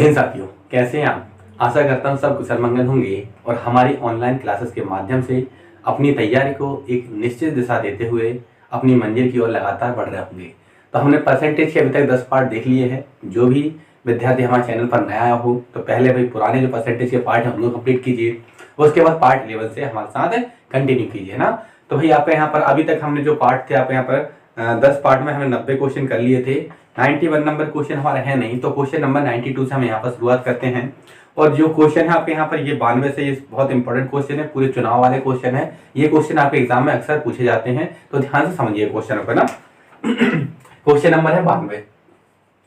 जय हिंद साथियों, कैसे हैं आप। आशा करता हूँ सब कुशल मंगल होंगे और हमारी ऑनलाइन क्लासेस के माध्यम से अपनी तैयारी को एक निश्चित दिशा देते हुए अपनी मंजिल की ओर लगातार बढ़ रहे होंगे। तो हमने परसेंटेज के अभी तक 10 पार्ट देख लिए हैं। जो भी विद्यार्थी हमारे चैनल पर नया आया हो तो पहले भाई पुराने जो परसेंटेज के पार्ट हैं उनको कंप्लीट कीजिए, उसके बाद पार्ट 11 से हमारे साथ कंटिन्यू कीजिए ना। तो भाई आपका यहाँ पर अभी तक हमने जो पार्ट थे आपके यहाँ पर 10 पार्ट में हमने 90 क्वेश्चन कर लिए थे। 91 नंबर क्वेश्चन हमारा है नहीं, तो क्वेश्चन नंबर 92 से हम यहाँ पर शुरुआत करते हैं। और जो क्वेश्चन है आपके यहाँ पर ये 92 से, ये बहुत इंपॉर्टेंट क्वेश्चन है, पूरे चुनाव वाले क्वेश्चन है। ये क्वेश्चन आपके एग्जाम में अक्सर पूछे जाते हैं, तो ध्यान से समझिए क्वेश्चन को ना। क्वेश्चन नंबर है 92,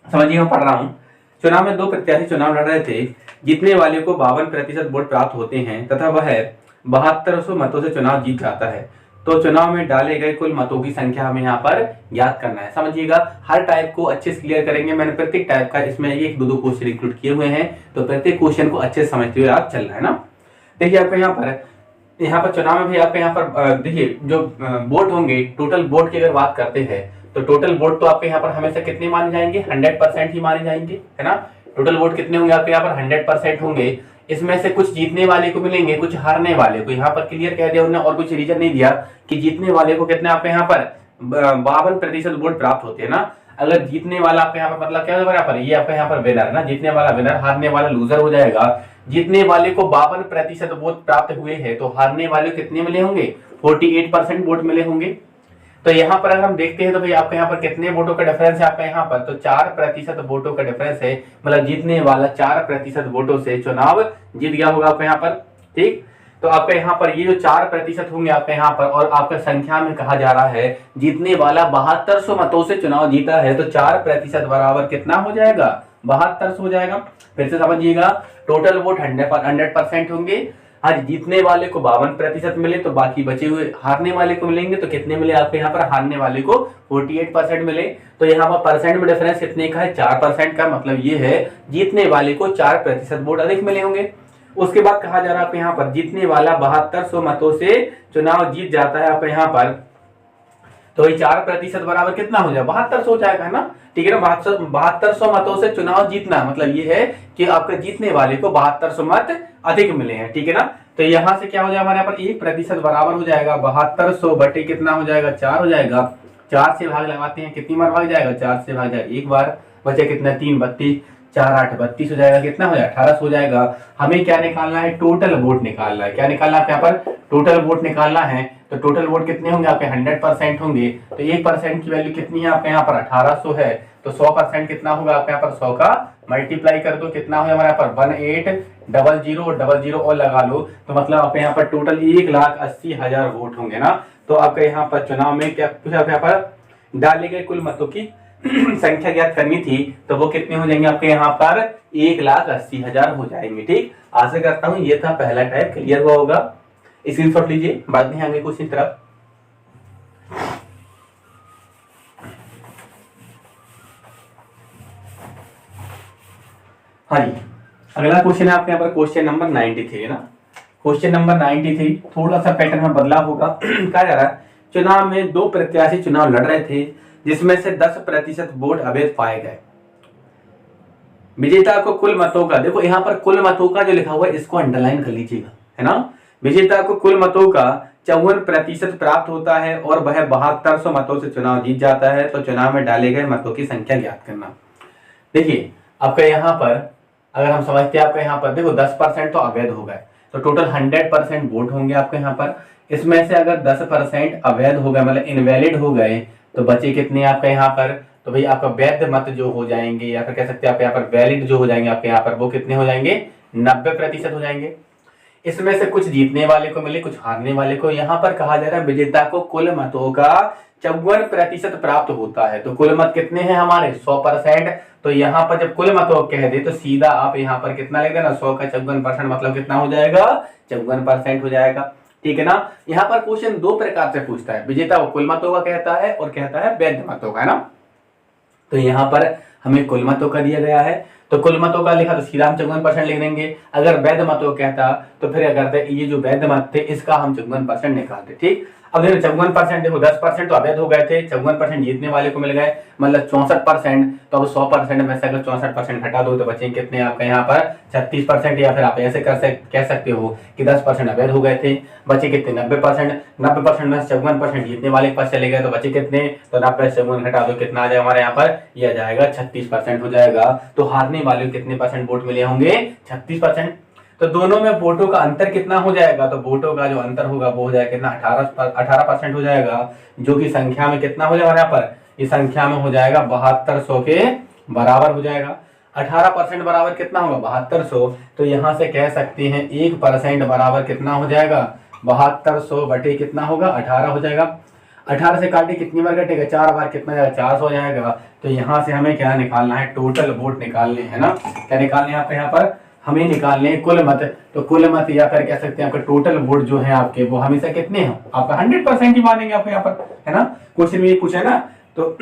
समझिए मैं पढ़ रहा हूँ। चुनाव में 2 प्रत्याशी चुनाव लड़ रहे थे। जीतने वाले को 52% वोट प्राप्त होते हैं तथा वह 7200 मतों से चुनाव जीत जाता है। तो चुनाव में डाले गए कुल मतों की संख्या हमें यहाँ पर याद करना है। समझिएगा, हर टाइप को अच्छे से क्लियर करेंगे। मैंने प्रत्येक टाइप का इसमें 1-2 क्वेश्चन इंक्लूड किए हुए हैं, तो प्रत्येक क्वेश्चन को अच्छे से समझते हुए आप चलना है ना। देखिए आपको यहाँ पर चुनाव में भी आपके यहाँ पर देखिए जो वोट होंगे, टोटल वोट की अगर बात करते हैं तो टोटल वोट तो आपके यहाँ पर हमेशा कितने माने जाएंगे, 100% ही माने जाएंगे, है ना। टोटल वोट कितने होंगे आपके यहाँ पर 100% होंगे। इसमें से कुछ जीतने वाले को मिलेंगे, कुछ हारने वाले को। यहाँ पर क्लियर कह दिया उन्होंने और कुछ रीजन नहीं दिया कि जीतने वाले को कितने आपके यहाँ पर 52% वोट प्राप्त होते हैं ना। अगर जीतने वाला आपके यहाँ पर मतलब क्या होगा, यहाँ पर ये आपका यहाँ पर विनर है ना, जीतने वाला विनर, हारने वाला लूजर हो जाएगा। जीतने वाले को 52% वोट प्राप्त हुए हैं तो हारने वाले कितने मिले होंगे, 48% वोट मिले होंगे। तो यहाँ पर अगर हम देखते हैं तो भाई आपके यहाँ पर कितने वोटों का डिफरेंस है आपका यहाँ पर, तो 4% वोटों का डिफरेंस है। मतलब जीतने वाला 4% वोटों से चुनाव जीत गया होगा आपका यहाँ पर, ठीक। तो आपका यहाँ पर ये जो 4% होंगे आपके यहाँ पर, और आपका संख्या में कहा जा रहा है जीतने वाला 7200 मतों से चुनाव जीता है, तो 4% बराबर कितना हो जाएगा, 7200 हो जाएगा। फिर से समझिएगा, टोटल वोट 100% होंगे। आज जीतने वाले को 52% मिले तो बाकी बचे हुए हारने वाले को मिलेंगे, तो कितने मिले आपके यहाँ पर, हारने वाले को 48% मिले। तो यहाँ पर परसेंट में डिफरेंस कितने का है, 4% का। मतलब ये है जीतने वाले को 4% वोट अधिक मिले होंगे। उसके बाद कहा जा रहा है आपके यहाँ पर जीतने वाला 7200 मतों से चुनाव जीत जाता है आपके यहाँ पर, तो ये 4% बराबर कितना हो जाए, 7200 हो जाएगा, है ना। ठीक है ना। 7200 मतों से चुनाव जीतना मतलब ये है कि आपके जीतने वाले को 7200 मत अधिक मिले हैं, ठीक है ना। तो यहाँ से क्या हो जाएगा हमारे यहाँ पर 1% बराबर हो जाएगा 7200 बटे कितना हो जाएगा, 4 हो जाएगा। 4 से भाग लगाते हैं, कितनी बार भाग जाएगा, 4 से भाग जाएगा एक बार, बचे कितना 3, 32, 4 8 32 हो जाएगा, कितना हो जाएगा 1800 हो जाएगा। हमें क्या निकालना है, टोटल वोट निकालना है। क्या निकालना है यहाँ पर, टोटल वोट निकालना है। तो टोटल वोट कितने होंगे आपके, 100% होंगे। तो 1% की वैल्यू कितनी है आपके यहाँ पर, 1800 है। तो 100% कितना होगा आपके यहाँ पर, 100 का मल्टीप्लाई कर दो, कितना हो हमारे यहाँ पर 1800 और लगा लो, तो मतलब आपके यहाँ पर टोटल 1,80,000 वोट होंगे ना। तो आपके यहाँ पर चुनाव में क्या कुछ आपके यहाँ पर डाले गए कुल मतों की संख्या ज्ञात करनी थी, तो वो कितने हो जाएंगे आपके यहाँ पर 1,80,000 हो जाएंगे, ठीक। आशा करता हूँ ये था पहला टाइप, क्लियर हुआ होगा। स्क्रीनशॉट लीजिए, बाद में आगे कुछ इस तरफ। हाँ जी, अगला क्वेश्चन है आपके यहाँ पर क्वेश्चन नंबर 93 है ना। क्वेश्चन नंबर 93 थोड़ा सा पैटर्न में बदलाव होगा। कहा जा रहा है चुनाव में 2 प्रत्याशी चुनाव लड़ रहे थे जिसमें से 10% वोट अवैध पाए गए। विजेता को कुल मतों का, देखो यहाँ पर कुल मतों का जो लिखा हुआ है इसको अंडरलाइन कर लीजिएगा, है ना। विजेता को कुल मतों का 54% प्राप्त होता है और वह 7200 मतों से चुनाव जीत जाता है। तो चुनाव में डाले गए मतों की संख्या ज्ञात करना। देखिए आपका यहाँ पर अगर हम समझते हैं, आपका यहाँ पर देखो 10% तो अवैध हो गए, तो टोटल 100% वोट होंगे आपके यहाँ पर। इसमें से अगर 10% अवैध हो गए मतलब इनवैलिड हो गए, तो बचे कितने आपके यहाँ पर, तो भाई आपका वैध मत जो हो जाएंगे, या फिर कह सकते हैं आपके यहाँ पर वैलिड जो हो जाएंगे आपके यहाँ पर, वो कितने हो जाएंगे, 90% हो जाएंगे। इसमें से कुछ जीतने वाले को मिले, कुछ हारने वाले को। यहाँ पर कहा जा रहा है विजेता को कुल मतों का 54% प्राप्त होता है। तो कुल मत कितने हैं हमारे, 100%। तो यहाँ पर जब कुल मतों कह दे तो सीधा आप यहाँ पर कितना लिख देना, 100 का 54% मतलब कितना हो जाएगा, 54% हो जाएगा, ठीक है ना। यहाँ पर क्वेश्चन 2 प्रकार से पूछता है, विजेता को कुल मतों का कहता है और कहता है वैध मतों का, है ना। तो यहाँ पर हमें कुल मतों का दिया गया है, तो कुल मतों का लिखा तो सीधा हम 54% लिख देंगे। अगर वैध मतों कहता तो फिर क्या करते, ये जो वैध मत थे इसका हम 54% निकालते। ठीक, अब देखो 54%, देखो 10% तो अवैध हो गए थे, 54% जीतने वाले को मिल गए, मतलब 64%। तो अब 100% में से अगर 64% घटा दो तो बचे कितने आपका यहाँ पर 36%, या फिर आप ऐसे कह सकते हो कि 10% अवैध हो गए थे, बचे कितने 90%। 90% में 54% जीतने वाले के पास चले गए तो बचे कितने, तो 90 से 54 घटा दो कितना आ जाएगा हमारे यहाँ पर, यह आ जाएगा 36% हो जाएगा। तो हारने वाले को कितने परसेंट वोट मिले होंगे, 36%। तो दोनों में वोटों का अंतर कितना हो जाएगा, तो वोटों का जो अंतर होगा वो हो जाएगा कितना 18% हो जाएगा, जो कि संख्या में कितना हो जाएगा यहाँ पर, इस संख्या में हो जाएगा 7200 के बराबर हो जाएगा। 18% बराबर कितना होगा 7200, तो यहाँ से कह सकते हैं 1% बराबर कितना हो जाएगा 7200 बटे कितना होगा 18 हो जाएगा। 18 से काटे कितनी बार कटेगा, 4 बार, कितना जाएगा 400 हो जाएगा। तो यहाँ से हमें क्या निकालना है, टोटल वोट निकालने हैं ना, क्या निकालने हैं आपके यहाँ पर, हमें निकालने हैं कुल मत। तो कुल मत या फिर कह सकते हैं आपका टोटल वोट जो है आपके वो हमेशा कितने हैं, आपका 100% ही मानेंगे आपको यहाँ पर, है ना। क्वेश्चन में ये पूछा है ना, तो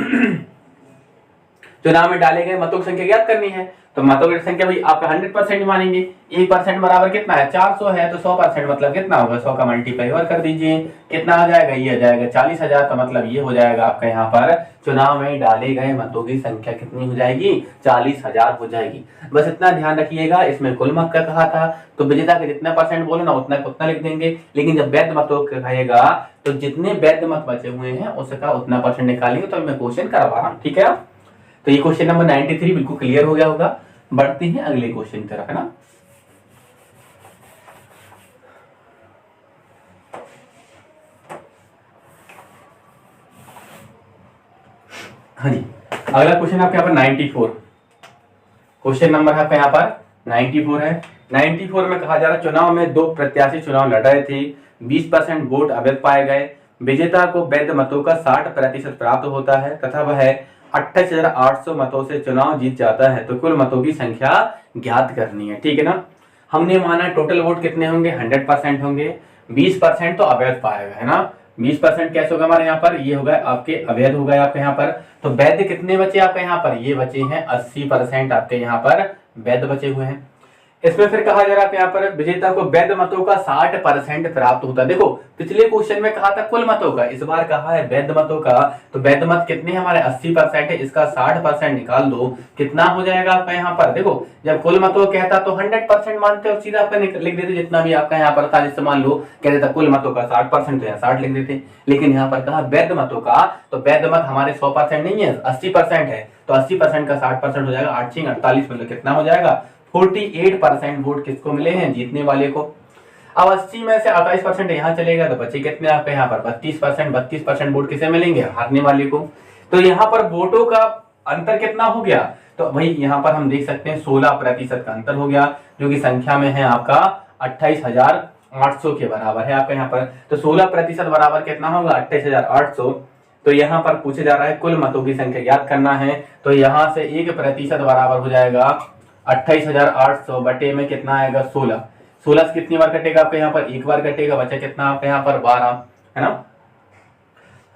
चुनाव में डाले गए मतों की संख्या ज्ञात करनी है, तो मतों की संख्या भाई आपका 100% मानेंगे। 1% बराबर कितना है 400 है, तो 100% मतलब कितना होगा, 100 का मल्टीप्लाई और कर दीजिए, कितना आ जाएगा, ये आ जाएगा 40,000। तो मतलब ये हो जाएगा आपका यहाँ पर चुनाव में डाले गए मतों की संख्या कितनी हो जाएगी, 40,000 हो जाएगी। बस इतना ध्यान रखिएगा, इसमें कुल मत का कहा था तो विजेता के जितना परसेंट बोलो ना उतना लिख देंगे, लेकिन जब वैध मतों का कहेगा तो जितने वैध मत बचे हुए हैं उसका उतना परसेंट निकालेंगे। तो मैं क्वेश्चन करवा रहा हूँ, ठीक है। तो ये क्वेश्चन नंबर 93 बिल्कुल क्लियर हो गया होगा। बढ़ते हैं अगले क्वेश्चन की तरफ, है ना। हाँ जी, अगला क्वेश्चन आपके यहाँ पर 94, क्वेश्चन नंबर आपका यहाँ पर 94 है। 94 में कहा जा रहा है चुनाव में दो प्रत्याशी चुनाव लड़ रहे थे, 20% वोट अवैध पाए गए, विजेता को वैध मतों का 60% प्राप्त होता है तथा वह 28,800 मतों से चुनाव जीत जाता है, तो कुल मतों की संख्या ज्ञात करनी है, ठीक है ना। हमने माना टोटल वोट कितने होंगे 100% होंगे, 20% तो अवैध पाएगा, है ना। 20% कैसे होगा हमारे यहाँ पर, ये होगा आपके अवैध हो गए आपके यहाँ पर। तो वैध कितने बचे आपके यहाँ पर, ये बचे हैं 80% आपके यहाँ पर वैध बचे हुए हैं। इसमें फिर कहा जा रहा है यहाँ पर विजेता को वैध मतों का 60% प्राप्त होता है। देखो पिछले क्वेश्चन में कहा था कुल मतों का, इस बार कहा है वैध मतों का। तो वैध मत कितने हमारे 80% है, इसका 60% निकाल दो, कितना हो जाएगा आपका यहाँ पर। देखो जब कुल मतों कहता तो 100% मानते हो, सीधा आपका लिख देते जितना भी आपका यहाँ पर था। जैसे मान लो कह देता कुल मतों का 60%, तो यहाँ 60 लिख देते। लेकिन यहाँ पर कहा वैध मतों का, तो वैध मत हमारे 100% नहीं है 80% है, तो 80% का 60% हो जाएगा 8 48, मतलब कितना हो जाएगा 48% वोट किसको मिले हैं, जीतने वाले को। अब 80 में से 28% यहाँ चलेगा तो बचे कितने आपके यहाँ पर 32%। 32% वोट किसे मिलेंगे, हारने वाले को। तो यहाँ पर वोटों का अंतर कितना हो गया, तो भाई यहाँ पर हम देख सकते हैं 16% का अंतर हो गया, जो कि संख्या में है आपका 28,800 के बराबर है आपका यहाँ पर। तो 16% बराबर कितना होगा 28,800। तो यहाँ पर पूछे जा रहा है कुल मतों की संख्या ज्ञात करना है, तो यहाँ से 1% बराबर हो जाएगा 28,800 बटे में कितना आएगा 16। 16 से कितनी बार कटेगा आपके यहाँ पर, एक बार कटेगा, बचा कितना आपके यहाँ पर 12, है ना।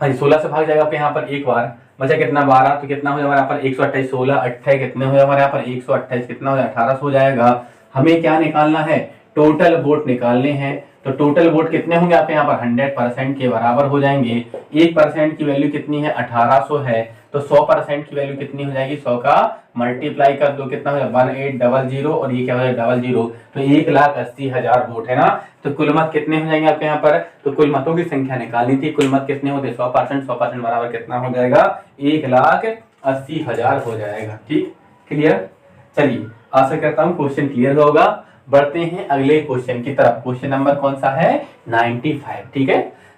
हाँ जी 16 से भाग जाएगा आपके यहाँ पर एक बार, बचा कितना 12, तो कितना हो जाएगा यहाँ पर 128, 16 28 कितने हो जाएगा हमारे यहाँ पर 128, कितना हो जाएगा 1800 हो जाएगा। हमें क्या निकालना है, टोटल वोट निकालने हैं। तो टोटल वोट कितने होंगे आपके यहाँ पर 100% के बराबर हो जाएंगे। 1% की वैल्यू कितनी है 1800 है, तो 100% की वैल्यू कितनी हो जाएगी, 100 का मल्टीप्लाई कर दो, कितना हो जाएगा 1800, और ये क्या हो जाएगा 00, तो 1,80,000 वोट, है ना। तो कुल मत कितने हो जाएंगे आपके यहाँ पर, तो कुल मतों की संख्या निकालनी थी, कुल मत कितने होते 100% बराबर कितना हो जाएगा 1,80,000 हो जाएगा। ठीक क्लियर, चलिए आशा करता हूँ क्वेश्चन क्लियर होगा। बढ़ते हैं अगले क्वेश्चन की तरफ। क्वेश्चन नंबर कौन सा है 95, ठीक है।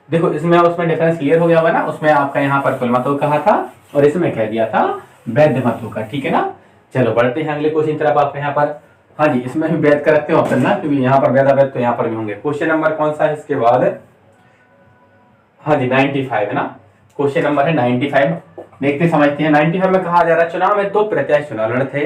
देखो इसमें उसमें डिफरेंस क्लियर हो गया होगा ना, उसमें आपका यहाँ पर कुल मतों कहा था और इसमें कह दिया था वैध मतों का, ठीक है ना। चलो बढ़ते हैं अगले क्वेश्चन की तरफ आपके यहाँ पर। हाँ जी इसमें भी वैध का रखते हो ऑप्शन ना, क्योंकि यहाँ पर वैध अवैध तो यहाँ पर भी होंगे। क्वेश्चन नंबर कौन सा है इसके बाद, हाँ जी 95 है ना, क्वेश्चन नंबर है 95। देखते समझते हैं। 95 में कहा जा रहा है चुनाव में दो प्रत्याशी चुनाव लड़े थे,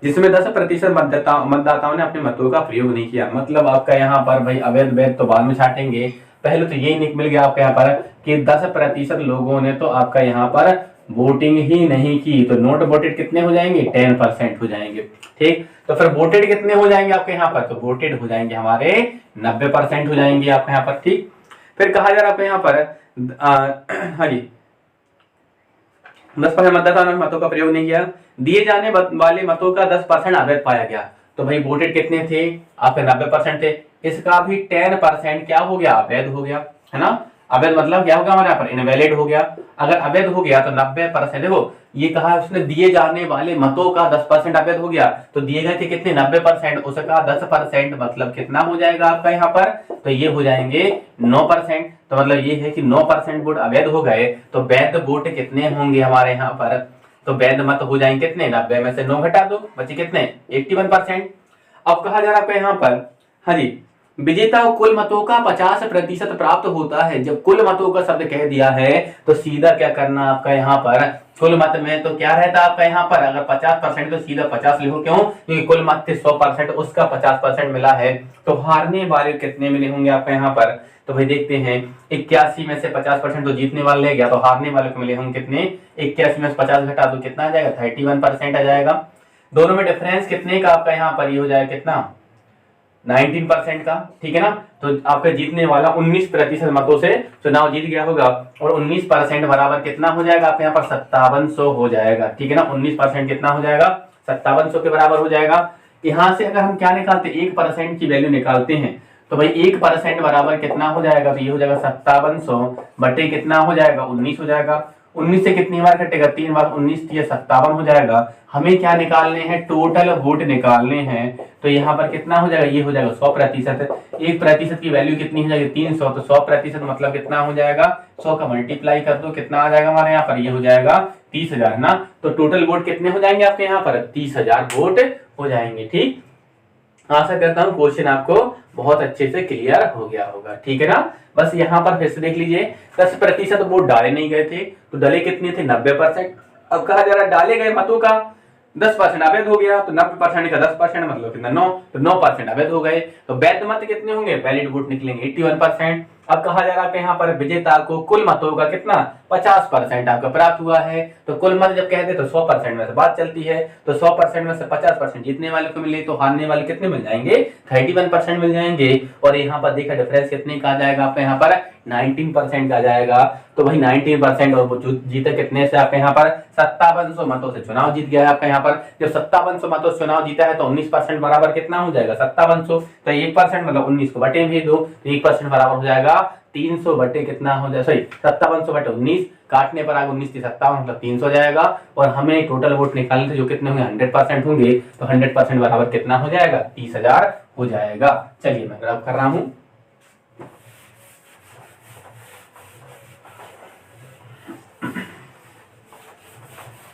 जिसमें 10% मतदाताओं ने अपने मतों का प्रयोग नहीं किया। मतलब आपका यहाँ पर भाई अवैध वैध तो बाद में छाटेंगे, पहले तो यही मिल गया आपके यहाँ पर कि 10% लोगों ने तो आपका यहाँ पर वोटिंग ही नहीं की तो नॉट वोटेड कितने हो जाएंगे, 10% हो जाएंगे। ठीक, तो फिर वोटेड कितने हो जाएंगे आपके यहाँ पर, तो वोटेड हो जाएंगे हमारे 90% हो जाएंगे आपके यहाँ पर। ठीक, फिर कहा जा रहा है आपके यहाँ पर हाँ जी 10% मतदाताओं ने मतों का प्रयोग नहीं किया, दिए जाने वाले मतों का 10% अवैध पाया गया। तो भाई वोटेड कितने थे आपके, 90% थे, इसका भी 10% क्या हो गया, अवैध हो गया, है ना। अवैध मतलब क्या होगा हमारे यहाँ पर, इनवैलिड हो गया। अगर अवैध हो गया तो 90%, देखो ये कहा उसने दिए जाने वाले मतों का 10% अवैध हो गया, तो दिए गए थे कितने, 90%, उसका 10% मतलब कितना हो जाएगा आपका यहाँ पर, तो ये हो जाएंगे 9%। तो मतलब ये है कि 9% वोट अवैध हो गए, तो वैध वोट कितने होंगे हमारे यहाँ पर, तो वैध मत हो जाएंगे कितने, 90 में से 9 घटा दो, बचे कितने, 81%। अब कहा जा रहा है यहाँ पर, हाँ जी विजेता को कुल मतों का 50% प्राप्त होता है। जब कुल मतों का शब्द कह दिया है तो सीधा क्या करना आपका यहाँ पर, कुल मत में तो क्या रहता है आपका यहाँ पर, अगर 50% तो सीधा 50 लिखो, क्यों, क्योंकि कुल मत थे 100%, उसका 50% मिला है, तो हारने वाले कितने मिले होंगे आपका यहाँ पर, तो भाई देखते हैं 81 में से 50% तो जीतने वाले ले गया, तो हारने वाले को मिले होंगे कितने, 81 में से 50 घटा दो कितना आ जाएगा, 31% आ जाएगा। दोनों में डिफरेंस कितने का आपका यहाँ पर, ये हो जाएगा कितना, 19% का। ठीक है ना, तो आपका जीतने वाला 19% मतों से चुनाव जीत गया होगा, और 19% बराबर कितना हो जाएगा आपके यहाँ पर, 5700 हो जाएगा। ठीक है ना, 19% कितना हो जाएगा, 5700 के बराबर हो जाएगा। यहाँ से अगर हम क्या निकालते, 1% की वैल्यू निकालते हैं, तो भाई 1% बराबर कितना हो जाएगा, तो ये हो जाएगा 5700 बटे कितना हो जाएगा, 19 हो जाएगा। 19 से कितनी बार कटेगा, 3 बार, 19 ये 57 हो जाएगा। हमें क्या निकालने हैं, टोटल वोट निकालने हैं, तो यहाँ पर कितना हो जाएगा, ये हो जाएगा 100%। 1% की वैल्यू कितनी हो जाएगी, 300, तो 100% मतलब कितना हो जाएगा, 100 का मल्टीप्लाई कर दो, कितना आ जाएगा हमारे यहाँ पर, ये हो जाएगा 30,000 ना। तो टोटल वोट कितने हो जाएंगे आपके यहाँ पर, 30,000 वोट हो जाएंगे। ठीक, आशा करता हूँ क्वेश्चन आपको बहुत अच्छे से क्लियर हो गया होगा। ठीक है ना, बस यहाँ पर फिर से देख लीजिए, 10% वोट डाले नहीं गए थे, तो डले कितने थे, 90%। अब कहा जा रहा है डाले गए मतों का 10% अवैध हो गया, तो 90% का 10% मतलब कितना, 9, तो 9% अवैध हो गए, तो वैध मत कितने होंगे, वैलिड वोट निकलेंगे 81%। अब कहा जा रहा है यहाँ पर विजेता को कुल मतों का कितना, 50% आपका प्राप्त हुआ है। तो कुल मत जब कहते तो 100% में से बात चलती है, तो 100% में से 50% जीतने वाले को मिले, तो हारने वाले कितने मिल जाएंगे, 31% मिल जाएंगे। और यहाँ पर देखा डिफरेंस कितने का आ जाएगा आपका यहाँ पर, 19% का आ जाएगा। तो भाई 19% और वो जीते कितने से आपके यहाँ पर, 5700 मतों से चुनाव जीत गया है आपका यहाँ पर। जब 5700 मतों से चुनाव जीता है तो 19% बराबर कितना हो जाएगा, 5700, तो 1% मतलब 19 को बटे भेज दो, तो 1% बराबर हो जाएगा 300 बटे कितना हो जाएगा, सॉरी 5700 बटे 19, काटने पर आगे 19 57 मतलब 300 जाएगा। और हमें टोटल वोट निकालने थे जो कितने होंगे, 100% होंगे, तो 100% बराबर कितना हो जाएगा, 30,000 हो जाएगा। चलिए मैं ग्राफ कर रहा हूं,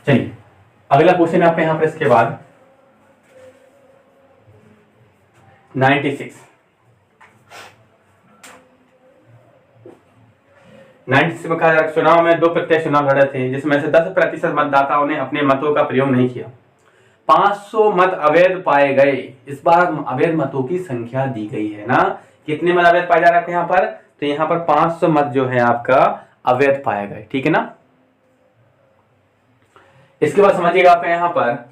चलिए अगला क्वेश्चन आपके यहाँ पर इसके बाद 96 में कहा चुनाव में 2 प्रत्यक्ष चुनाव लड़े थे, जिसमें से 10% मतदाताओं ने अपने मतों का प्रयोग नहीं किया। 500 मत अवैध पाए गए। इस बार अवैध मतों की संख्या दी गई है ना, कितने मत अवैध पाए जा रहे हैं यहाँ पर, तो यहाँ पर 500 मत जो है आपका अवैध पाए गए। ठीक है ना, इसके बाद समझिएगा आपका यहाँ पर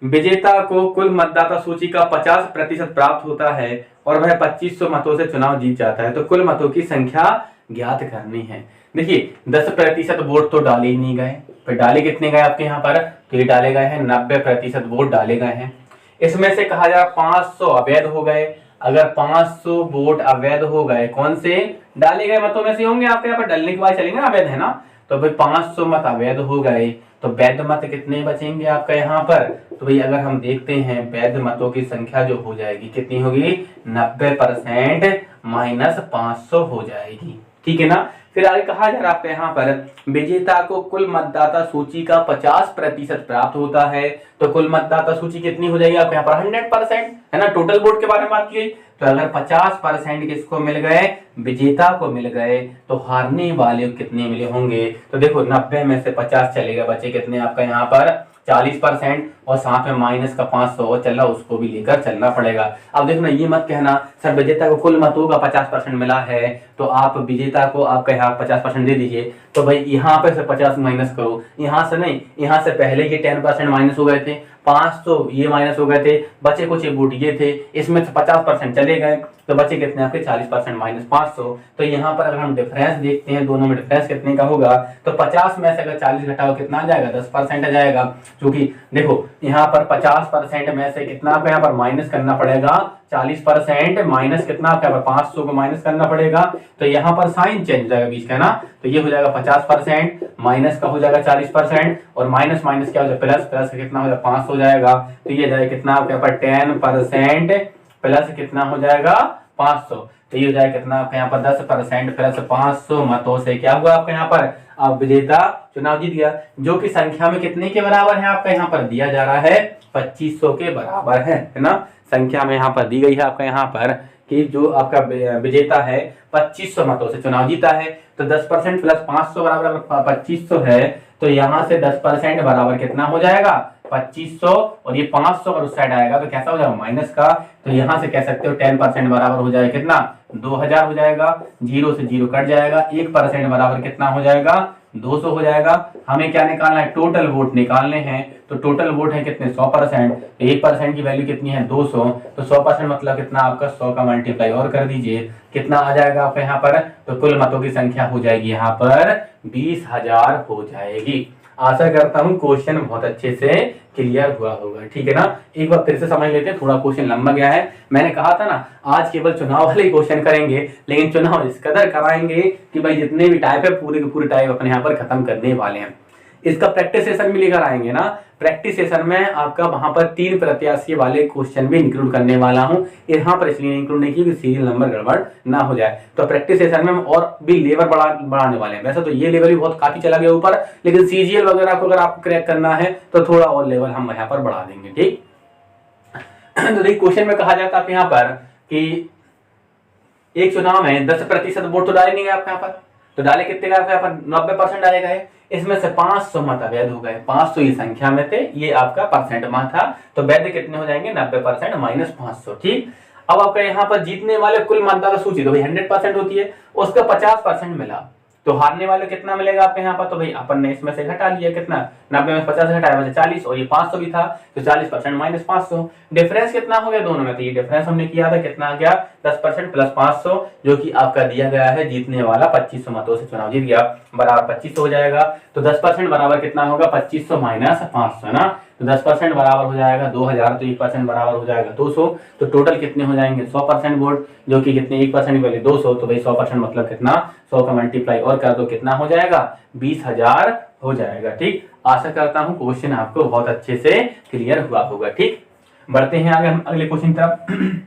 विजेता को कुल मतदाता सूची का 50% प्राप्त होता है और वह 2500 मतों से चुनाव जीत जाता है। तो कुल मतों की संख्या ज्ञात करनी है। देखिए 10% वोट तो डाले ही नहीं गए, फिर डाले कितने गए आपके यहाँ पर, तो ये डाले गए हैं 90% वोट डाले गए हैं। इसमें से कहा जा 500 अवैध हो गए। अगर 500 वोट अवैध हो गए, कौन से, डाले गए मतों में से होंगे आपके यहाँ पर, डलने के बाद चलेंगे ना, अवैध है ना, तो भाई 500 मत अवैध हो गए, तो वैध मत कितने बचेंगे आपका यहाँ पर, तो भाई अगर हम देखते हैं वैध मतों की संख्या जो हो जाएगी कितनी होगी, 90% माइनस 500 हो जाएगी। ठीक है ना, फिर आगे कहा जा रहा है आपका यहाँ पर विजेता को कुल मतदाता सूची का 50% प्राप्त होता है। तो कुल मतदाता सूची कितनी हो जाएगी आपके यहाँ पर, 100% है ना, टोटल वोट के बारे में बात की। तो अगर 50% किसको मिल गए, विजेता को मिल गए, तो हारने वाले कितने मिले होंगे, तो देखो 90 में से 50 चलेगा, बचे कितने आपका यहाँ पर 40% और साथ में माइनस का 500 और चल रहा, उसको भी लेकर चलना पड़ेगा। अब देखो ना, ये मत कहना सर विजेता को कुल मतों का 50% मिला है तो आप विजेता को आपका यहाँ 50% दे दीजिए, तो भाई यहाँ पे से 50 माइनस करो, यहाँ से नहीं, यहाँ से पहले ये 10% माइनस हो गए थे, 500 ये माइनस हो गए थे, बचे कुछ वोट ये थे, इसमें से 50% चले गए तो बचे कितने आपके 40% माइनस 500। तो यहाँ पर अगर हम डिफरेंस देखते हैं, दोनों में डिफरेंस कितने का होगा, तो 50 में से अगर 40 घटाओ कितना आ जाएगा, 10% आ जाएगा। क्योंकि देखो यहाँ पर 50% में से कितना आपको यहाँ पर माइनस करना पड़ेगा, 40% माइनस कितना आपका 500 को माइनस करना पड़ेगा, तो यहाँ पर साइन चेंज हो जाएगा बीच का ना, तो ये हो जाएगा 50% माइनस का हो जाएगा 40% और माइनस माइनस क्या हो जाएगा प्लस, प्लस कितना हो जाएगा 500 हो जाएगा, तो ये जाएगा कितना आपके यहाँ पर 10% प्लस कितना हो जाएगा 500, तो ये हो जाएगा कितना आपके यहाँ पर 10% प्लस 500 मतों से क्या हुआ आपके यहाँ पर अब विजेता चुनाव जीत गया, जो कि संख्या में कितने के बराबर है आपका यहाँ पर दिया जा रहा है 2500 के बराबर है ना। संख्या में यहाँ पर दी गई है आपका यहाँ पर कि जो आपका विजेता है 2500 मतों से चुनाव जीता है, तो 10% प्लस 500 बराबर 2500 है, तो यहाँ से 10% बराबर कितना हो जाएगा 2500 और ये 500 और उस साइड आएगा तो कैसा हो जाएगा माइनस का, तो यहाँ से कह सकते हो 10% बराबर हो जाएगा कितना 2000 हो जाएगा, 0 से 0 कट जाएगा, 1% बराबर कितना हो जाएगा 200 हो जाएगा। हमें क्या निकालना है, टोटल वोट निकालने हैं, तो टोटल वोट है कितने 100%, 1% की वैल्यू कितनी है 200, तो 100% मतलब कितना आपका 100 का मल्टीप्लाई और कर दीजिए, कितना आ जाएगा आपका यहाँ पर, तो कुल मतों की संख्या हो जाएगी यहाँ पर 20,000 हो जाएगी। आशा करता हूँ क्वेश्चन बहुत अच्छे से क्लियर हुआ होगा, ठीक है ना। एक बार फिर से समझ लेते हैं, थोड़ा क्वेश्चन लंबा गया है, मैंने कहा था ना आज केवल चुनाव वाले क्वेश्चन करेंगे, लेकिन चुनाव इस कदर कराएंगे कि भाई जितने भी टाइप है पूरे के पूरे टाइप अपने यहाँ पर खत्म करने वाले हैं। इसका प्रैक्टिस सेशन भी लेकर आएंगे ना, प्रैक्टिस सेशन में आपका वहां पर 3 प्रत्याशी वाले क्वेश्चन भी इंक्लूड करने वाला हूं, यहाँ पर इसलिए इंक्लूड नहीं किया कि सीरियल नंबर गड़बड़ ना हो जाए। तो प्रैक्टिस सेशन में हम और भी लेवल बढ़ाने वाले हैं। वैसे तो ये लेवल भी बहुत काफी चला गया ऊपर, लेकिन सीजीएल वगैरह को अगर आपको क्रैक करना है तो थोड़ा और लेवल हम यहाँ पर बढ़ा देंगे, ठीक। तो देखिए क्वेश्चन में कहा जाता है यहाँ पर कि एक चुनाव में 10% वोट तो डाले नहीं गए आपके यहाँ पर, तो डाले कितने का यहाँ पर 90% डाले गए, इसमें से 500 मत अवैध हो गए, 500 ये संख्या में थे, ये आपका परसेंट में था, तो वैध कितने हो जाएंगे 90% माइनस 500, ठीक। अब आपका यहाँ पर जीतने वाले कुल मतदाता सूची तो भाई 100% होती है, उसका 50% मिला, तो हारने वाले कितना मिलेगा आपके यहाँ पर, तो भाई अपन ने इसमें से घटा लिया कितना 90 में 50 घटाया वैसे 40 और ये 500 भी था, तो 40% माइनस 500, डिफरेंस कितना हो गया दोनों में, तो ये डिफरेंस हमने किया था कितना आ गया 10% प्लस 500, जो कि आपका दिया गया है जीतने वाला 2500 मतों से चुनाव जीत गया, बराबर 2500 हो जाएगा। तो 10% बराबर कितना होगा 2500 माइनस 500 ना, तो 10% बराबर हो जाएगा 2000, तो 1% बराबर हो जाएगा 200, तो टोटल कितने हो जाएंगे 100% वोट, जो कि कितने 1% वाले 200, तो भाई 100% मतलब कितना 100 का मल्टीप्लाई और कर दो कितना हो जाएगा 20,000 हो जाएगा, ठीक। आशा करता हूं क्वेश्चन आपको बहुत अच्छे से क्लियर हुआ होगा, ठीक। बढ़ते हैं आगे हम अगले क्वेश्चन की तरफ।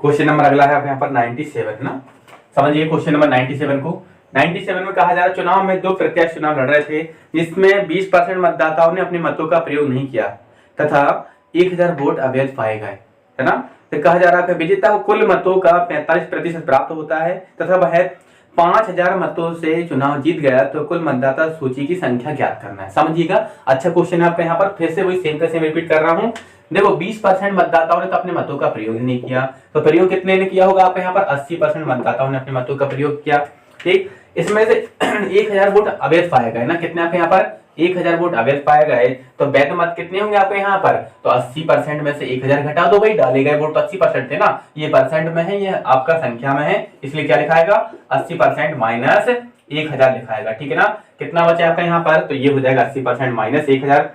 क्वेश्चन नंबर अगला है यहाँ पर 97 ना, समझिए क्वेश्चन नंबर 97 को। 97 में कहा जा रहा है चुनाव में 2 प्रत्याशी चुनाव लड़ रहे थे, जिसमें 20% मतदाताओं ने अपने मतों का प्रयोग नहीं किया तथा 1000 वोट अवैध पाए गए, है ना। तो कहा जा रहा है विजेता को कुल मतों का 45% प्राप्त होता है तथा वह 5000 मतों से चुनाव जीत गया, तो कुल मतदाता सूची की संख्या ज्ञात करना है। समझिएगा, अच्छा क्वेश्चन है आपका यहाँ पर, फिर से वही सेम का सेम रिपीट कर रहा हूँ। देखो 20% मतदाताओं ने तो अपने मतों का प्रयोग नहीं किया, तो प्रयोग कितने ने किया होगा आपके यहाँ पर 80% मतदाताओं ने अपने मतों का प्रयोग किया, ठीक। इसमें से 1000 वोट अवैध पाए गए ना, कितने आपके यहाँ पर 1000 वोट अवैध पाए गए, तो वैध मत कितने होंगे आपके यहाँ पर, तो 80% में से 1000 घटा दो भाई, डाले गए वोट तो 80% थे ना, ये परसेंट में है, ये आपका संख्या में है, इसलिए क्या लिखाएगा 80% माइनस 1000 लिखाएगा, ठीक है ना। कितना बचा आपका यहाँ पर, तो ये हो जाएगा 80% माइनस 1000।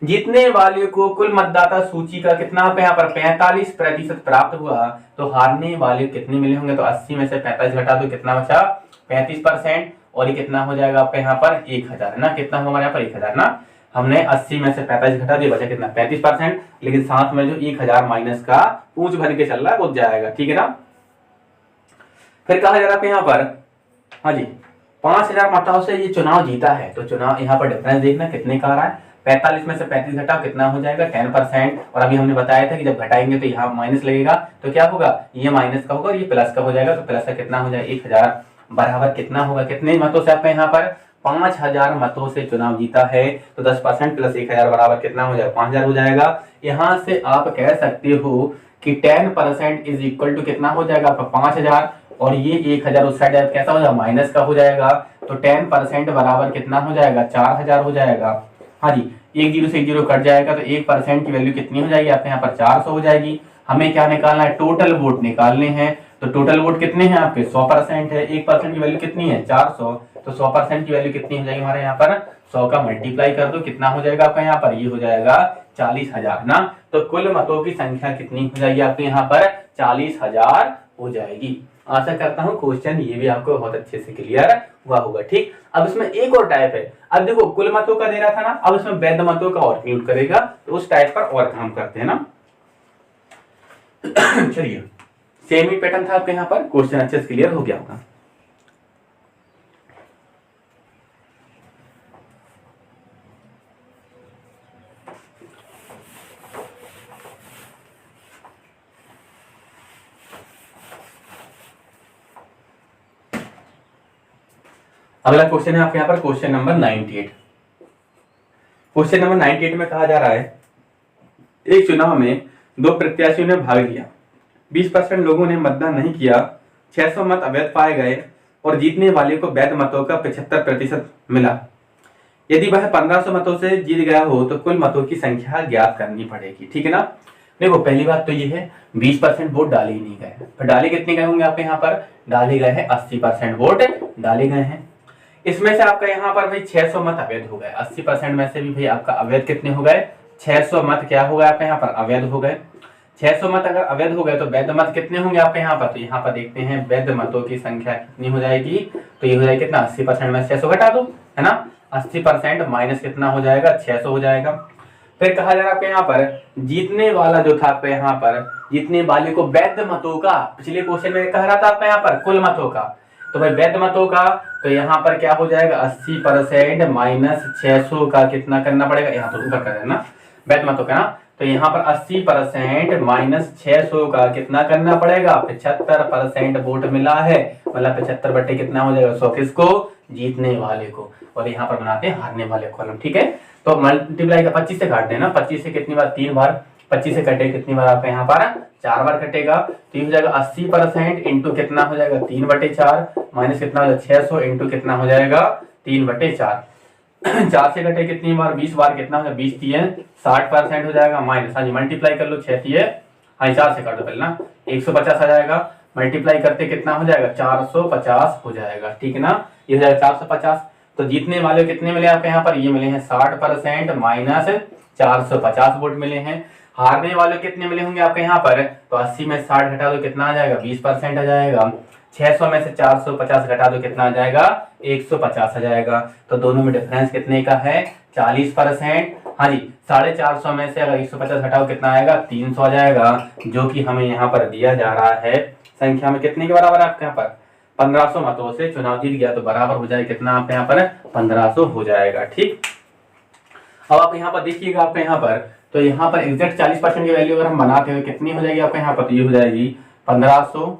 जीतने वाले को कुल मतदाता सूची का कितना आपके यहाँ पर 45% प्राप्त हुआ, तो हारने वाले कितने मिले होंगे, तो 80 में से 45 घटा दो कितना बचा 35%, और ये कितना हो जाएगा आपके यहाँ पर 1000 ना, कितना होगा हमारे यहाँ पर 1000 ना, हमने 80 में से 45 घटा दिया बचा कितना 35%, लेकिन साथ में जो 1000 माइनस का पूंछ भर के चल रहा है वो जाएगा, ठीक है ना। फिर कहा जा रहा है यहाँ पर, हाँ जी, 5,000 मतों से ये चुनाव जीता है। तो चुनाव यहाँ पर डिफरेंस देखना कितने का आ रहा है, 45 में से 35 घटाओ कितना हो जाएगा, 10%। और अभी हमने बताया था कि जब घटाएंगे तो यहाँ माइनस लगेगा, तो क्या होगा, ये माइनस का होगा और ये प्लस का हो जाएगा। तो प्लस का कितना हो जाएगा, 1,000 बराबर कितना होगा, कितने मतों से आपका यहाँ पर 5,000 मतों से चुनाव जीता है। तो 10% प्लस 1,000 बराबर कितना हो जाएगा, 5,000 हो जाएगा। यहाँ से आप कह सकते हो कि 10% इज इक्वल टू कितना हो जाएगा आपका 5,000, और ये 1,000 उस साइड कैसा हो जाएगा, माइनस का हो जाएगा। तो 10% बराबर कितना हो जाएगा, 4,000 हो जाएगा। हाँ जी, एक जीरो से एक जीरो कट जाएगा, तो 1% की वैल्यू कितनी हो जाएगी आपके यहाँ पर 400 हो जाएगी। हमें क्या निकालना है, टोटल वोट निकालने हैं। तो टोटल वोट कितने हैं आपके, 100% है। 1% की वैल्यू कितनी है, 400। तो 100% की वैल्यू कितनी हो जाएगी हमारे यहाँ पर, 100 का मल्टीप्लाई कर दो, कितना हो जाएगा आपका यहाँ पर, ये हो जाएगा 40,000 ना। तो कुल मतों की संख्या कितनी हो जाएगी आपके यहाँ पर, 40,000 हो जाएगी। आशा करता हूं क्वेश्चन ये भी आपको बहुत अच्छे से क्लियर हुआ होगा। ठीक, अब इसमें एक और टाइप है। अब देखो कुल मतों का दे रहा था ना, अब इसमें वैध मतों का और इंक्लूड करेगा, तो उस टाइप पर और काम करते हैं ना। चलिए, सेम ही पैटर्न था आपके यहाँ पर, क्वेश्चन अच्छे से क्लियर हो गया होगा। अगला क्वेश्चन है आपके यहाँ पर क्वेश्चन नंबर 98। क्वेश्चन नंबर 98 में कहा जा रहा है, एक चुनाव में 2 प्रत्याशियों ने भाग लिया, 20% लोगों ने मतदान नहीं किया, 600 मत अवैध पाए गए और जीतने वाले को वैध मतों का 75% मिला। यदि वह 1500 मतों से जीत गया हो तो कुल मतों की संख्या ज्ञात करनी पड़ेगी। ठीक है ना। देखो पहली बात तो ये है 20% वोट डाले ही नहीं गए, फिर डाले कितने गए होंगे आपके यहाँ पर, डाले गए हैं 80% वोट डाले गए हैं। इसमें से आपका यहाँ पर भाई 600 मत अवैध हो गए, 80% में से भी भाई आपका अवैध कितने हो गए, 600 मत क्या हो गए आपके यहाँ पर, अवैध हो गए। 600 मत अगर अवैध हो गए तो वैध मत कितने होंगे आपके यहाँ पर, तो यहाँ पर देखते हैं वैध मतों की संख्या कितनी हो जाएगी, तो ये हो जाएगी कितना, 80% में 600 घटा दो, है ना। 80% माइनस कितना हो जाएगा, 600 हो जाएगा। फिर कहा जा रहा है आपके यहाँ पर जीतने वाला जो था आपके यहाँ पर, जीतने वाले को वैध मतों का, पिछले क्वेश्चन में कह रहा था आपके यहाँ पर कुल मतों का, तो भाई वैध मतों का, तो यहाँ पर क्या हो जाएगा 80% माइनस 600 का कितना करना पड़ेगा, यहाँ तो ऊपर कर देना वैध मतों का ना, तो यहाँ पर 80% माइनस 600 का कितना करना पड़ेगा, 75% वोट मिला है, मतलब 75 बटे कितना हो जाएगा 100, किसको, जीतने वाले को, और यहाँ पर बनाते हैं हारने वाले कॉलम। ठीक है, तो मल्टीप्लाई का 25 से काट देना, 25 से कितनी बार, 3 बार, 25 से कटे कितनी बार आपका यहाँ पर 4 बार कटेगा, तो ये हो जाएगा 80% इंटू कितना हो जाएगा 3/4 माइनस कितना हो जाएगा 600 इंटू कितना हो जाएगा 3/4। 4 से कटे कितनी बार, 20 बार, कितना हो जाएगा 20 3 60% हो जाएगा माइनस, हाँ जी मल्टीप्लाई कर लो 6 3 हाँ 4 से काट दो पहले ना, 150 आ जाएगा, मल्टीप्लाई करते कितना हो जाएगा 450 हो जाएगा। ठीक है ना, ये हो जाएगा 450। तो जीतने वाले कितने मिले आपके यहाँ पर, ये मिले हैं 60% माइनस 450 वोट मिले हैं। हारने वाले कितने मिले होंगे आपके यहाँ पर, तो 80 में 60 घटा दो कितना आ जाएगा 20% आ जाएगा, 600 में से 450 घटा दो कितना आ जाएगा 150 आ जाएगा। तो दोनों में डिफरेंस कितने का है 40%। हाँ जी, 450 में से अगर 150 घटाओ कितना आएगा 300 आ जाएगा, जो कि हमें यहाँ पर दिया जा रहा है संख्या में कितने के बराबर है आपके यहाँ पर 1500 मतों से चुनाव जीत गया, तो बराबर हो जाएगा कितना आपके यहाँ पर 1500 हो जाएगा। ठीक, अब आप यहाँ पर देखिएगा आपके यहाँ पर, तो यहाँ पर एग्जैक्ट 40% की वैल्यू अगर हम बनाते हैं कितनी हो जाएगी आपके यहाँ पर, तो ये हो जाएगी 1500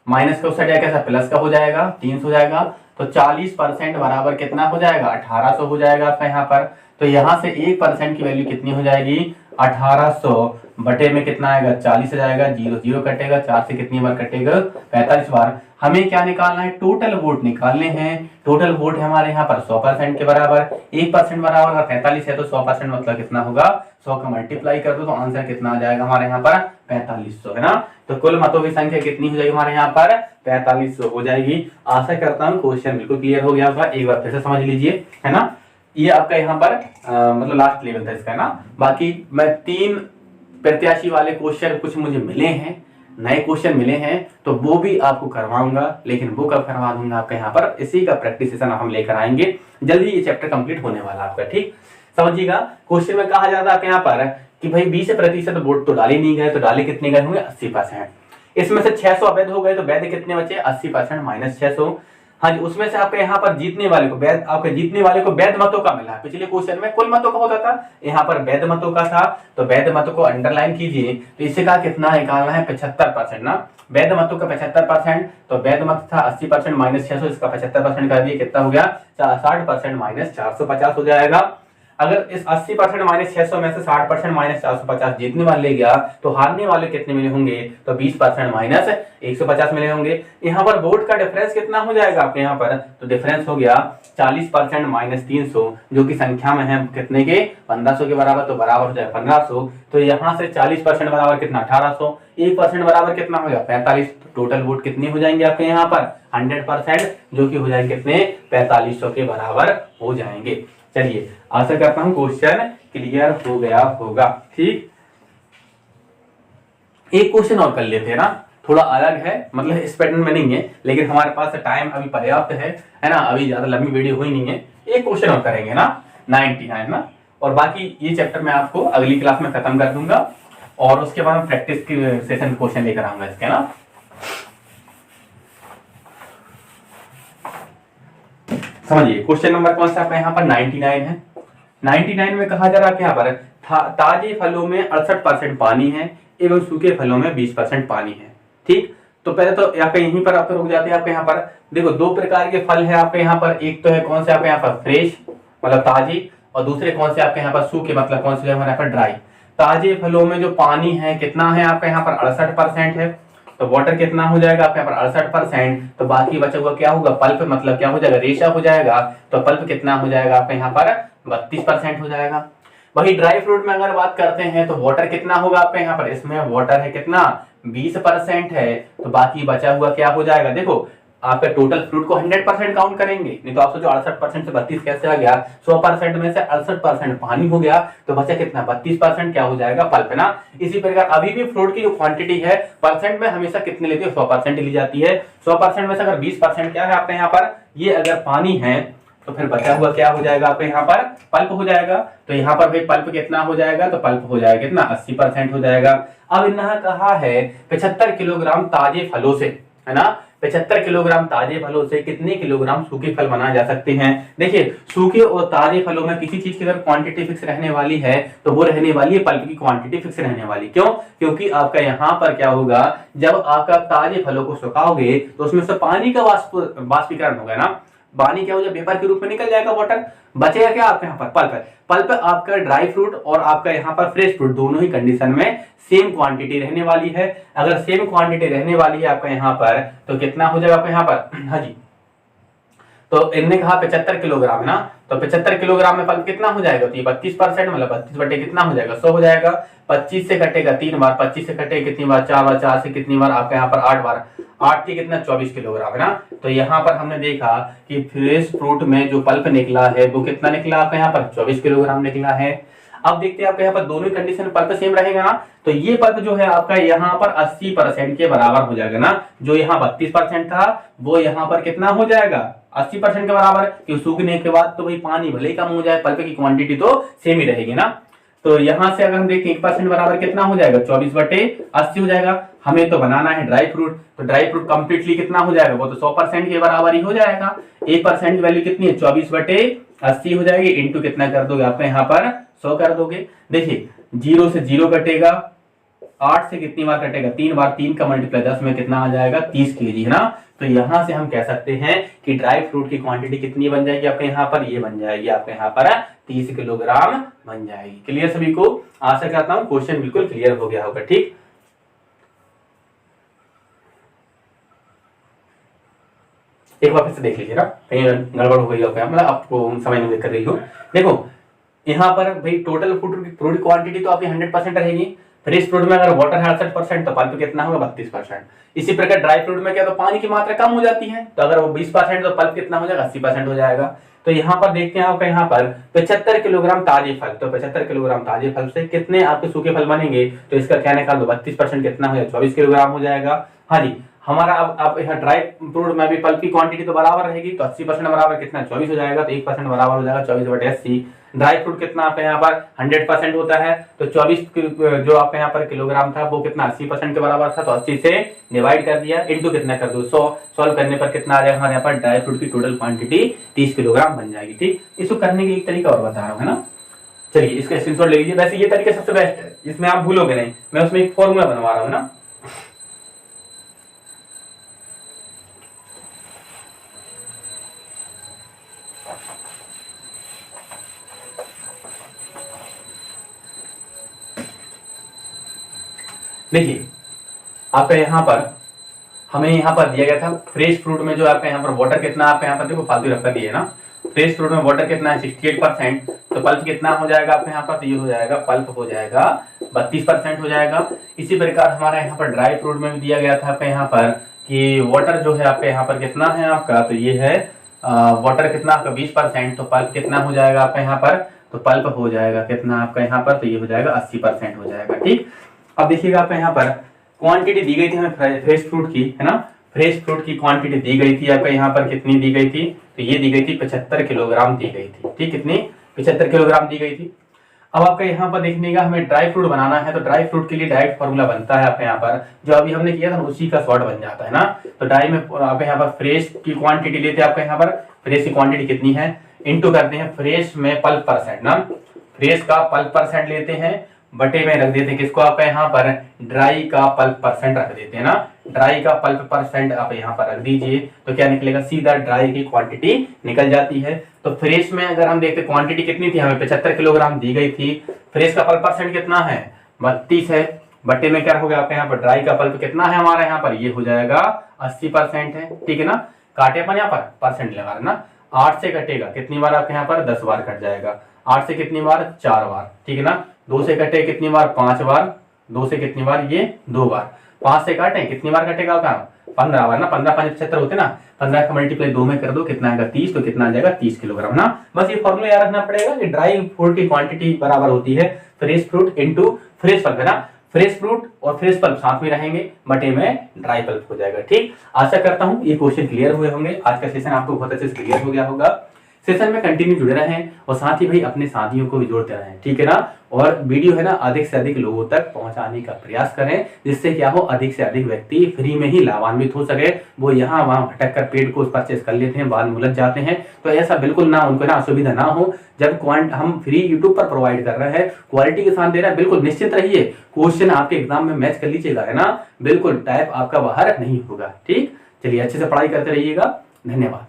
माइनस का उस साइड कैसा प्लस का हो जाएगा 300 हो जाएगा, तो 40% बराबर कितना हो जाएगा 1800 हो जाएगा आपका यहाँ पर। तो यहाँ से 1% की वैल्यू कितनी हो जाएगी 1800 बटे में कितना आएगा 40 हो जाएगा, 0 0 कटेगा, 4 से कितनी बार कटेगा 45 बार। हमें क्या निकालना है, टोटल वोट निकालने हैं। टोटल वोट है हमारे यहाँ पर 100% के बराबर, 1% बराबर अगर 45 है तो 100% मतलब कितना होगा 100 का मल्टीप्लाई कर दो, तो आंसर कितना आ जाएगा हमारे यहाँ पर 4500, है ना। तो कुल मतों की संख्या कितनी हो जाएगी हमारे यहाँ पर 4500 हो जाएगी। आशा करता हूँ क्वेश्चन बिल्कुल क्लियर हो गया होगा, एक बार फिर से समझ लीजिए, है ना। ये आपका यहाँ पर मतलब लास्ट लेवल था इसका, है ना। बाकी मैं 3 प्रत्याशी वाले क्वेश्चन कुछ मुझे मिले हैं, नए क्वेश्चन मिले हैं, तो वो भी आपको करवाऊंगा, लेकिन वो कब करवा दूंगा आपके यहाँ पर, इसी का प्रैक्टिस सेशन हम लेकर आएंगे जल्दी, ये चैप्टर कंप्लीट होने वाला आपका। ठीक, समझिएगा। क्वेश्चन में कहा जाता है आपके यहाँ पर कि भाई 20% वोट तो डाले नहीं गए, तो डाले कितने गए होंगे 80%। इसमें से 600 अवैध हो गए तो वैध कितने बचे? 80% माइनस 600। हाँ जी, उसमें से आपके यहाँ पर जीतने वाले को वैध, आपके जीतने वाले को वैध मतों का मिला है। पिछले क्वेश्चन में कुल मतों का होता था, यहाँ पर वैध मतों का था, तो वैध मतों को अंडरलाइन कीजिए। तो इससे का कितना निकालना है? 75% ना, वैध मतों का 75%, तो वैध मत था 80% माइनस 600, इसका 75% कर दिए, कितना हो गया? 60% माइनस 450 हो जाएगा। अगर इस 80% माइनस 600 में से 60% माइनस 450 जीतने वाले ले गया तो हारने वाले कितने मिले होंगे? तो 20% माइनस 150 मिले होंगे। यहाँ पर वोट का डिफरेंस कितना हो जाएगा आपके यहाँ पर? तो डिफरेंस हो गया 40% माइनस 300, जो कि संख्या में है कितने के? 1500 के बराबर, तो बराबर हो जाएगा 1500। तो यहाँ से 40% बराबर कितना? 1800। 1% बराबर कितना हो गया? 45। तो टोटल वोट कितने हो जाएंगे आपके यहाँ पर? 100%, जो कि हो जाएंगे कितने? 4500 के बराबर हो जाएंगे। चलिए, आशा करता हूं क्वेश्चन क्लियर हो गया होगा। ठीक, एक क्वेश्चन और कर लेते हैं ना, थोड़ा अलग है, मतलब इस पैटर्न में नहीं है, लेकिन हमारे पास टाइम अभी पर्याप्त है ना, अभी ज्यादा लंबी वीडियो हुई नहीं है। एक क्वेश्चन और करेंगे ना, 99 ना, और बाकी ये चैप्टर मैं आपको अगली क्लास में खत्म कर दूंगा, और उसके बाद प्रैक्टिस की सेशन क्वेश्चन लेकर आऊंगा इसके ना। समझिए, क्वेश्चन नंबर कौन सा आपका यहाँ पर? 99 है। 99 में कहा जा रहा है यहाँ पर ताजे फलों में 68% पानी है एवं सूखे फलों में 20% पानी है। ठीक, तो पहले तो यहाँ पे यहीं पर आप रुक जाते हैं। आपके यहाँ पर देखो, दो प्रकार के फल है आपके यहाँ पर, एक तो है कौन से आपके यहाँ पर? फ्रेश मतलब ताजे, और दूसरे कौन से आपके यहाँ पर? सूखे मतलब कौन से यहाँ पर? ड्राई। ताजे फलों में जो पानी है कितना है आपके यहाँ पर? 68% है। तो वाटर कितना हो जाएगा आपके यहाँ पर? 68%। तो बाकी बचा हुआ क्या होगा? पल्प मतलब क्या हो जाएगा? रेशा हो जाएगा। तो पल्प कितना हो जाएगा आपके यहाँ पर? 32% हो जाएगा। वही ड्राई फ्रूट में अगर बात करते हैं तो वाटर कितना होगा आपके यहाँ पर? इसमें वाटर है कितना? 20% है। तो बाकी बचा हुआ क्या हो जाएगा? देखो, आपका टोटल फ्रूट को 100% काउंट करेंगे, नहीं तो आप सोचो 68% से 32 कैसे आ गया? 100% में से 68% पानी हो गया, तो बचा कितना? 32% क्या हो जाएगा? पल्प ना। इसी प्रकार अभी भी फ्रूट की जो क्वांटिटी है परसेंट में हमेशा कितने लेती है? 100% ली जाती है। 100% में से अगर 20% क्या है आपके यहाँ पर? ये अगर पानी है, तो फिर बचा हुआ क्या हो जाएगा आपके यहाँ पर? पल्प हो जाएगा। तो यहाँ पर भाई पल्प कितना हो जाएगा? तो पल्प हो जाएगा कितना? 80% हो जाएगा। अब इन्होंने कहा है 75 किलोग्राम ताजे फलों से, है ना, 75 किलोग्राम ताजे फलों से कितने किलोग्राम सूखे फल बनाए जा सकते हैं? देखिए, सूखे और ताजे फलों में किसी चीज की अगर क्वांटिटी फिक्स रहने वाली है तो वो रहने वाली है पल्प की क्वांटिटी फिक्स रहने वाली। क्यों? क्योंकि आपका यहाँ पर क्या होगा, जब आपका ताजे फलों को सुखाओगे तो उसमें से पानी का वाष्पीकरण होगा ना, पानी क्या हो जाए? वेपर के रूप में निकल जाएगा वाटर। बचेगा क्या आपके यहाँ पर? पल्प। पल्प आपका ड्राई फ्रूट और आपका यहाँ पर फ्रेश फ्रूट दोनों ही कंडीशन में सेम क्वांटिटी रहने वाली है। अगर सेम क्वांटिटी रहने वाली है आपका यहाँ पर, तो कितना हो जाएगा आपका यहाँ पर? हाँ जी, तो इनने कहा 75 किलोग्राम ना, तो 75 किलोग्राम में पल्प कितना हो जाएगा? तो ये 32% मतलब 32 बटे कितना हो जाएगा? 100 हो जाएगा। 25 से कटेगा 3 बार, 25 से कटेगा कितनी बार? 4 बार, 4 से कितनी बार? आपका यहाँ पर 8 बार, 8 की कितना? 24 किलोग्राम है ना। तो यहाँ पर हमने देखा कि फ्रेश फ्रूट में जो पल्प निकला है वो कितना निकला आपका यहाँ पर? 24 किलोग्राम निकला है। अब देखते हैं आपके यहाँ पर दोनों कंडीशन पल्प सेम रहेगा ना, तो ये पल्प जो है आपका यहाँ पर 80% के बराबर हो जाएगा ना। जो यहाँ 32% था वो यहाँ पर कितना हो जाएगा? 80% के बराबर। क्यों? सूखने के बाद तो भाई पानी भले ही कम हो जाए, पल्प की क्वांटिटी तो सेम ही रहेगी ना। तो यहाँ से अगर हम देखते 1% बराबर कितना हो जाएगा? 24 बटे 80 हो जाएगा। हमें तो बनाना है ड्राई फ्रूट, तो ड्राई फ्रूट कंप्लीटली कितना हो जाएगा? वो तो 100% के बराबर ही हो जाएगा। 1% की वैल्यू कितनी है? 24 बटे 80 हो जाएगी, इंटू कितना कर दोगे आपका यहाँ पर? 100 कर दोगे। देखिए, 0 से 0 कटेगा, 8 से कितनी बार कटेगा? 3 बार, 3 का मल्टीप्लाई 10 में कितना आ जाएगा? 30 केजी, है ना। तो यहां से हम कह सकते हैं कि ड्राई फ्रूट की क्वांटिटी कितनी बन जाएगी आपके यहाँ पर? ये बन जाएगी आपके यहाँ पर 30 किलोग्राम बन जाएगी। क्लियर सभी को? आशा करता हूं क्वेश्चन बिल्कुल क्लियर हो गया होगा। ठीक, एक बार फिर से देख लीजिए ना, कहीं गड़बड़ हो गई होगा, मतलब आपको समझ में दिक्कत रही हो। देखो, यहाँ पर भाई टोटल फ्रूट क्वांटिटी तो आपकी 100% रहेगी। फ्रेश फ्रूट में अगर वाटर है 68%, तो पल्प कितना होगा? 32%। इसी प्रकार ड्राई फ्रूट में क्या, तो पानी की मात्रा कम हो जाती है, तो अगर वो 20% तो पल्प कितना हो जाएगा? 80% हो जाएगा। तो यहाँ पर देखते हैं आपका यहाँ पर 75 किलोग्राम ताजे फल, तो 75 किलोग्राम ताजे फल से कितने आपके सूखे फल बनेंगे? तो इसका क्या निकाल दो, 32% कितना हो जाएगा? 24 किलोग्राम हो जाएगा। हाँ जी, हमारा अब यहाँ ड्राई फ्रूट में भी पल्प की क्वांटिटी तो बराबर रहेगी, तो 80% बराबर कितना 24 हो जाएगा, तो 1% बराबर हो जाएगा 24/80। ड्राई फ्रूट कितना आपके यहाँ पर 100% होता है, तो 24 जो आपके यहाँ पर किलोग्राम था वो कितना 80% के बराबर था, तो 80 से डिवाइड कर दिया, इंटू कितना कर दो 100। सॉल्व करने पर कितना आ जाएगा हमारे यहाँ पर ड्राई फ्रूट की टोटल क्वांटिटी 30 किलोग्राम बन जाएगी। ठीक, इसको करने का एक तरीका और बता रहा हूँ, है ना। चलिए इसका स्क्रीनशॉट ले लीजिए। वैसे ये तरीका सबसे बेस्ट है, इसमें आप भूलोगे नहीं, मैं उसमें एक फॉर्मूला बनवा रहा हूँ ना। देखिए आपका यहाँ पर हमें यहाँ पर दिया गया था फ्रेश फ्रूट में जो आपका यहाँ पर वाटर कितना, आपका यहाँ पर देखो फालतू रखा दिया है ना, फ्रेश फ्रूट में वाटर कितना है 68%, तो पल्प कितना हो जाएगा आपके यहाँ पर, तो ये हो जाएगा पल्प हो जाएगा 32% हो जाएगा। इसी प्रकार हमारे यहाँ पर ड्राई फ्रूट में भी दिया गया था आपके यहाँ पर कि वाटर जो है आपके यहाँ पर कितना है आपका, तो ये है वाटर कितना आपका 20%, तो पल्प कितना हो जाएगा आपका यहाँ पर, तो पल्प हो जाएगा कितना आपका यहाँ पर, तो ये हो जाएगा 80% हो जाएगा। ठीक, अब देखिएगा आपका यहाँ पर क्वांटिटी दी गई थी हमें फ्रेश फ्रूट की, है ना, फ्रेश फ्रूट की क्वांटिटी दी गई थी आपका यहाँ पर कितनी दी गई थी, तो ये दी गई थी 75 किलोग्राम दी गई थी। ठीक, कितनी 75 किलोग्राम दी गई थी। अब आपका यहाँ पर देखने का हमें ड्राई फ्रूट बनाना है, तो ड्राई फ्रूट के लिए डायरेक्ट फॉर्मूला बनता है आपके यहाँ पर, जो अभी हमने किया था उसी का शॉर्ट बन जाता है ना। तो ड्राई में आपके यहाँ पर फ्रेश की क्वांटिटी लेते हैं, आपके यहाँ पर फ्रेश की क्वांटिटी कितनी है, इंटू करते हैं फ्रेश में पल्प परसेंट ना, फ्रेश का पल्प परसेंट लेते हैं, बटे में रख देते हैं किसको आपका यहाँ पर ड्राई का पल्प परसेंट रख देते हैं ना, ड्राई का पल्प परसेंट आप यहाँ पर रख दीजिए, तो क्या निकलेगा सीधा ड्राई की क्वांटिटी निकल जाती है। तो फ्रेश में अगर हम देखते क्वांटिटी कितनी थी, हमें 75 किलोग्राम दी गई थी, फ्रेश का पल्प परसेंट कितना है 32 है, बटे में क्या हो गया आपके यहाँ पर ड्राई का पल्प कितना है हमारे यहाँ पर, ये हो जाएगा 80% है। ठीक है ना, काटे अपन यहाँ पर परसेंट लगा रहे ना, 8 से कटेगा कितनी बार आपके यहाँ पर 10 बार कट जाएगा, 8 से कितनी बार 4 बार, ठीक है ना, 2 से कटे कितनी बार 5 बार, 2 से कितनी बार ये 2 बार, 5 से काटे कितनी बार कटेगा आपका 15 बार ना, 15 5 75 होते ना, 15 का मल्टीप्लाई 2 में कर दो कितना आएगा 30, तो कितना आ जाएगा 30 किलोग्राम ना। बस ये फॉर्मूला याद रखना पड़ेगा कि ड्राई फ्रूट की क्वांटिटी बराबर होती है fresh fruit into fresh pulp, है ना, फ्रेश फ्रूट और फ्रेश पल्प साथ में रहेंगे, बटे में ड्राई पल्प हो जाएगा। ठीक, आशा करता हूं ये क्वेश्चन क्लियर हुए होंगे, आज का सेशन आपको बहुत अच्छे से क्लियर हो गया होगा। सेशन में कंटिन्यू जुड़े रहें और साथ ही भाई अपने साथियों को भी जोड़ते रहें, ठीक है ना, और वीडियो है ना अधिक से अधिक लोगों तक पहुंचाने का प्रयास करें, जिससे क्या हो अधिक से अधिक व्यक्ति फ्री में ही लाभान्वित हो सके। वो यहाँ वहाँ भटक कर पेड कोर्स परचेस कर लेते हैं, बाद में उलझ जाते हैं, तो ऐसा बिल्कुल ना, उनको ना असुविधा ना हो। जब हम फ्री यूट्यूब पर प्रोवाइड कर रहे हैं, क्वालिटी के साथ दे रहे हैं, बिल्कुल निश्चित रहिए क्वेश्चन आपके एग्जाम में मैच कर लीजिएगा, है ना, बिल्कुल टाइप आपका बाहर नहीं होगा। ठीक, चलिए अच्छे से पढ़ाई करते रहिएगा, धन्यवाद।